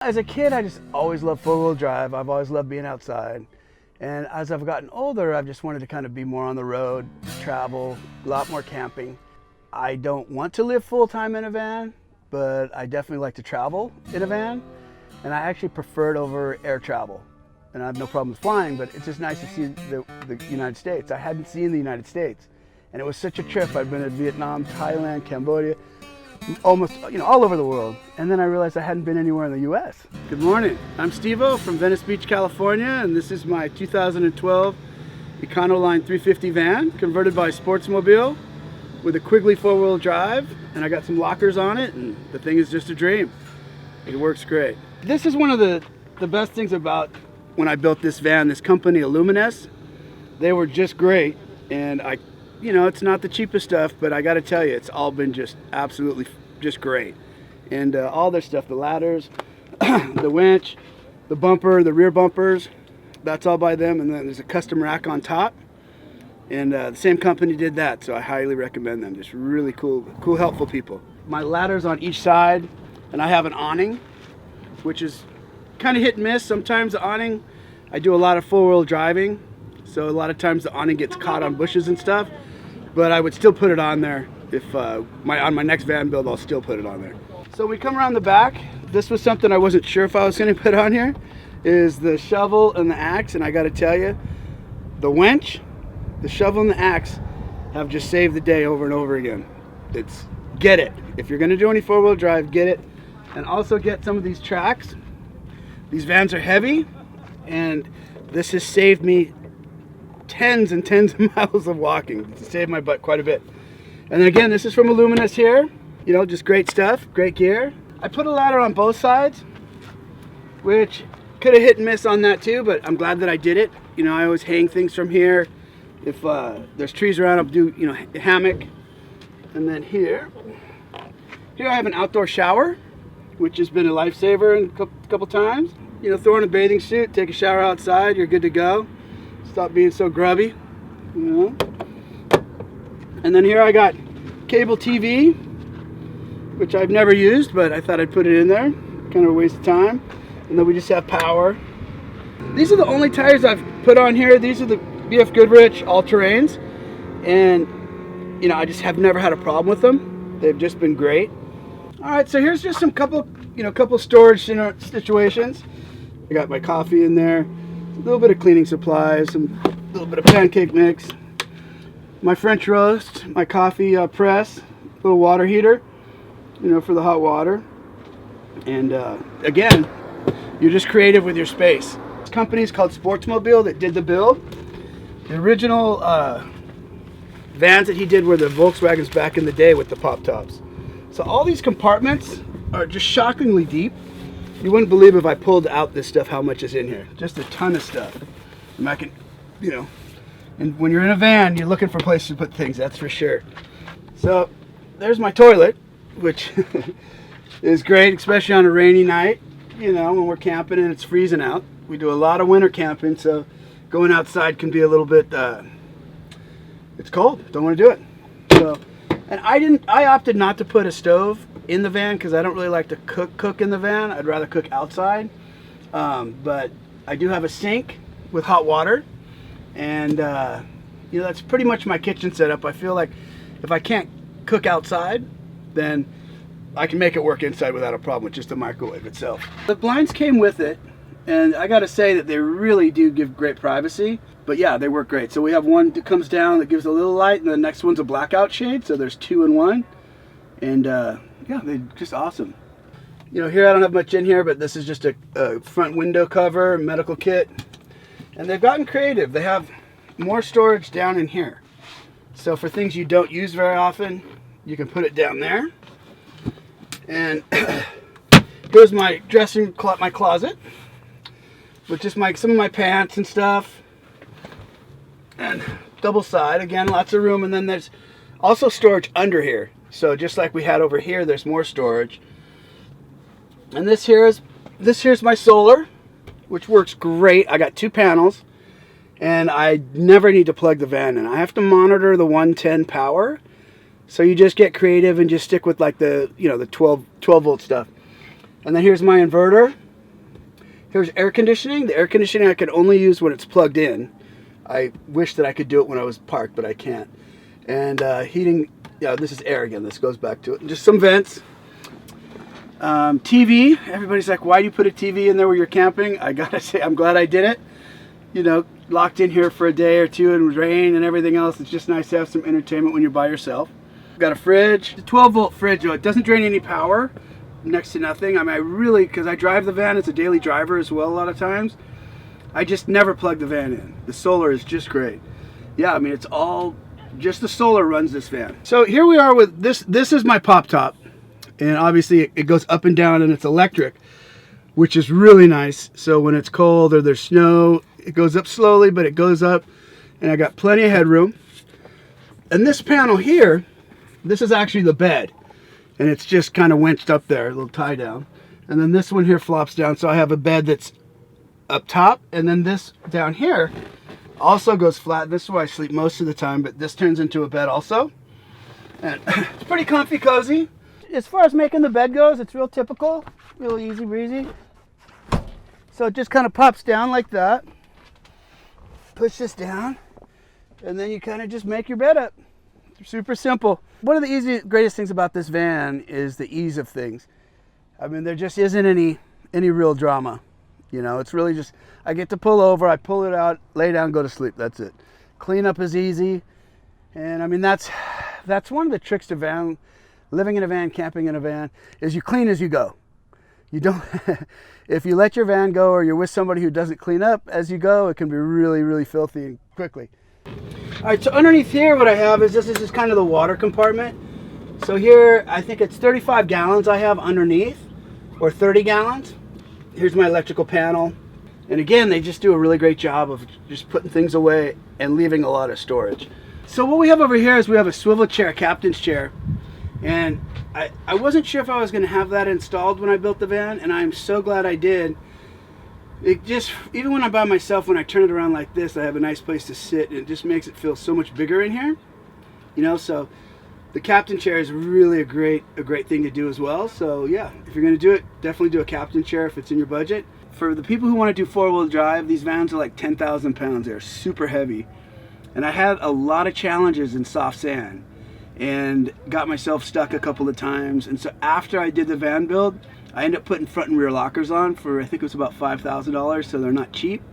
As a kid, I just always loved four-wheel drive. I've always loved being outside. And as I've gotten older, I've just wanted to kind of be more on the road, travel, a lot more camping. I don't want to live full-time in a van, but I definitely like to travel in a van. And I actually prefer it over air travel. And I have no problem with flying, but it's just nice to see the United States. I hadn't seen the United States. And it was such a trip. I'd been to Vietnam, Thailand, Cambodia, almost, all over the world. And then I realized I hadn't been anywhere in the US. Good morning. I'm Steve-O from Venice Beach, California, and this is my 2012 Econoline 350 van, converted by Sportsmobile with a Quigley four-wheel drive, and I got some lockers on it, and the thing is just a dream. It works great. This is one of the best things about when I built this van, this company, Illumines. They were just great, and it's not the cheapest stuff, but I got to tell you, it's all been just absolutely just great. And all their stuff, the ladders, the winch, the bumper, the rear bumpers, that's all by them. And then there's a custom rack on top. And the same company did that, so I highly recommend them. Just really cool, helpful people. My ladder's on each side, and I have an awning, which is kind of hit and miss. Sometimes the awning, I do a lot of four-wheel driving, so a lot of times the awning gets caught on bushes and stuff. But I would still put it on there. If on my next van build, I'll still put it on there. So we come around the back. This was something I wasn't sure if I was going to put on here, is the shovel and the axe. And I got to tell you, the winch, the shovel and the axe have just saved the day over and over again. Get it. If you're going to do any four-wheel drive, get it. And also get some of these tracks. These vans are heavy, and this has saved me tens and tens of miles of walking. To save my butt quite a bit. And then again, this is from Illumines here. Just great stuff, great gear. I put a ladder on both sides, which could have hit and miss on that too, but I'm glad that I did it. I always hang things from here. If there's trees around, I'll do, a hammock. And then here I have an outdoor shower, which has been a lifesaver a couple times. Throw in a bathing suit, take a shower outside, you're good to go. Stop being so grubby. And then here I got cable TV, which I've never used, but I thought I'd put it in there. Kind of a waste of time. And then we just have power. These are the only tires I've put on here. These are the BF Goodrich all-terrains. And, I just have never had a problem with them. They've just been great. All right, so here's just some couple storage situations. I got my coffee in there, a little bit of cleaning supplies, a little bit of pancake mix, my French roast, my coffee press, little water heater, for the hot water. And again, you're just creative with your space. This company is called Sportsmobile that did the build. The original vans that he did were the Volkswagens back in the day with the pop tops. So all these compartments are just shockingly deep. You wouldn't believe if I pulled out this stuff how much is in here. Just a ton of stuff. And I can, and when you're in a van, you're looking for places to put things, that's for sure. So there's my toilet, which is great, especially on a rainy night, when we're camping and it's freezing out. We do a lot of winter camping, so going outside can be a little bit, it's cold, don't want to do it. So, and I opted not to put a stove in the van because I don't really like to cook in the van. I'd rather cook outside. But I do have a sink with hot water, and that's pretty much my kitchen setup. I feel like if I can't cook outside, then I can make it work inside without a problem with just the microwave itself. The blinds came with it, and I gotta say that they really do give great privacy. But yeah, they work great. So we have one that comes down that gives a little light, and the next one's a blackout shade, so there's two in one. And yeah, they're just awesome. Here I don't have much in here, but this is just a front window cover, medical kit. And they've gotten creative. They have more storage down in here. So for things you don't use very often, you can put it down there. And here's my my closet, with just some of my pants and stuff. And double side, again, lots of room. And then there's also storage under here. So just like we had over here, there's more storage. And this here's my solar, which works great. I got 2 panels, and I never need to plug the van in. I have to monitor the 110 power, So you just get creative and just stick with like the, you know, the 12 volt stuff. And then here's my inverter. Here's air conditioning. The air conditioning I can only use when it's plugged in. I wish that I could do it when I was parked, but I can't. And heating, yeah, this is air again. This goes back to it. And just some vents. TV. Everybody's like, why do you put a TV in there where you're camping? I gotta say, I'm glad I did it. You know, locked in here for a day or two in rain and everything else. It's just nice to have some entertainment when you're by yourself. Got a fridge. A 12-volt fridge, though. It doesn't drain any power. Next to nothing. I mean, I really, because I drive the van as a daily driver as well a lot of times, I just never plug the van in. The solar is just great. Yeah, I mean, it's all, just the solar runs this van. So here we are with this. This is my pop top. And obviously it goes up and down and it's electric, which is really nice. So when it's cold or there's snow, it goes up slowly, but it goes up. And I got plenty of headroom. And this panel here, this is actually the bed. And it's just kind of winched up there, a little tie down. And then this one here flops down. So I have a bed that's up top, and then this down here also goes flat. This is where I sleep most of the time, but this turns into a bed also. And it's pretty comfy, cozy. As far as making the bed goes, it's real typical, real easy breezy. So it just kind of pops down like that. Push this down, and then you kind of just make your bed up. Super simple. One of the greatest things about this van is the ease of things. I mean, there just isn't any real drama. You know, it's really just, I get to pull over, I pull it out, lay down, go to sleep. That's it. Cleanup is easy. And I mean, that's one of the tricks to living in a van, camping in a van, is you clean as you go. You don't, if you let your van go or you're with somebody who doesn't clean up as you go, it can be really, really filthy and quickly. All right, so underneath here, what I have is this is kind of the water compartment. So here, I think it's 35 gallons I have underneath, or 30 gallons. Here's my electrical panel. And again, they just do a really great job of just putting things away and leaving a lot of storage. So what we have over here is we have a swivel chair, captain's chair. And I wasn't sure if I was going to have that installed when I built the van, and I'm so glad I did. It just, even when I'm by myself, when I turn it around like this, I have a nice place to sit, and it just makes it feel so much bigger in here. You know, so the captain chair is really a great thing to do as well. So yeah, if you're going to do it, definitely do a captain chair if it's in your budget. For the people who want to do four-wheel drive, these vans are like 10,000 pounds. They're super heavy. And I had a lot of challenges in soft sand and got myself stuck a couple of times. And so after I did the van build, I ended up putting front and rear lockers on for, I think it was about $5,000, so they're not cheap.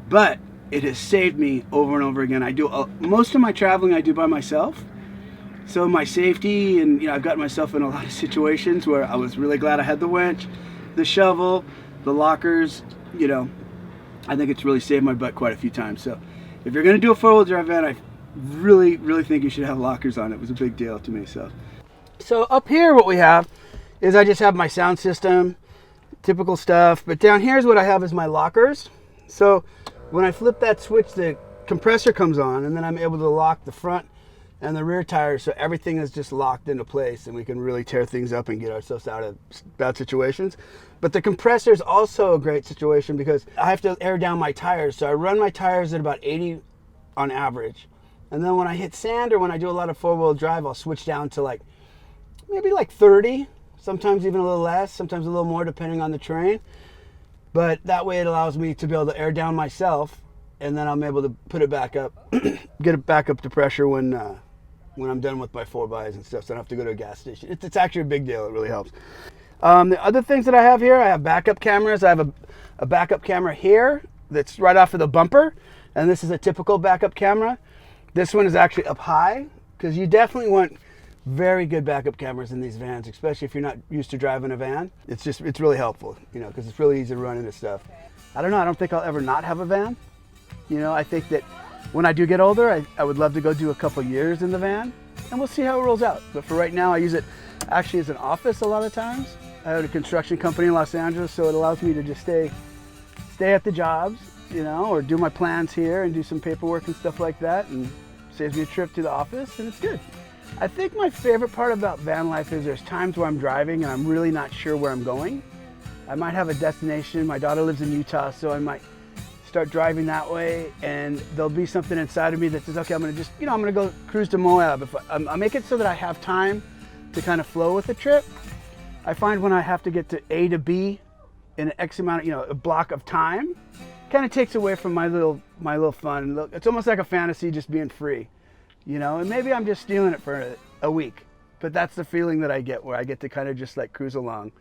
But it has saved me over and over again. I do most of my traveling I do by myself. So my safety, and you know, I've gotten myself in a lot of situations where I was really glad I had the winch, the shovel, the lockers. You know, I think it's really saved my butt quite a few times. So if you're going to do a four-wheel drive van, I really, really think you should have lockers on. It was a big deal to me. So up here, what we have is I just have my sound system, typical stuff. But down here is what I have is my lockers. So when I flip that switch, the compressor comes on, and then I'm able to lock the front and the rear tires, so everything is just locked into place, and we can really tear things up and get ourselves out of bad situations. But the compressor is also a great situation because I have to air down my tires. So I run my tires at about 80 on average. And then when I hit sand or when I do a lot of four-wheel drive, I'll switch down to maybe 30, sometimes even a little less, sometimes a little more depending on the terrain. But that way it allows me to be able to air down myself, and then I'm able to put it back up, get it back up to pressure when I'm done with my 4x and stuff, so I don't have to go to a gas station. It's actually a big deal. It really helps. The other things that I have here, I have backup cameras. I have a backup camera here that's right off of the bumper, and this is a typical backup camera. This one is actually up high, because you definitely want very good backup cameras in these vans, especially if you're not used to driving a van. It's really helpful, you know, because it's really easy to run into stuff. I don't know, I don't think I'll ever not have a van. You know, I think that when I do get older, I would love to go do a couple years in the van, and we'll see how it rolls out. But for right now, I use it actually as an office a lot of times. I have a construction company in Los Angeles, so it allows me to just stay at the jobs, you know, or do my plans here and do some paperwork and stuff like that, and saves me a trip to the office, and it's good. I think my favorite part about van life is there's times where I'm driving and I'm really not sure where I'm going. I might have a destination. My daughter lives in Utah, so I might start driving that way, and there'll be something inside of me that says, okay, I'm gonna just, you know, I'm gonna go cruise to Moab. If I make it so that I have time to kind of flow with the trip. I find when I have to get to A to B in an X amount of, a block of time, kind of takes away from my little fun. Look, it's almost like a fantasy just being free, and maybe I'm just stealing it for a week, but that's the feeling that I get, where I get to kind of just like cruise along.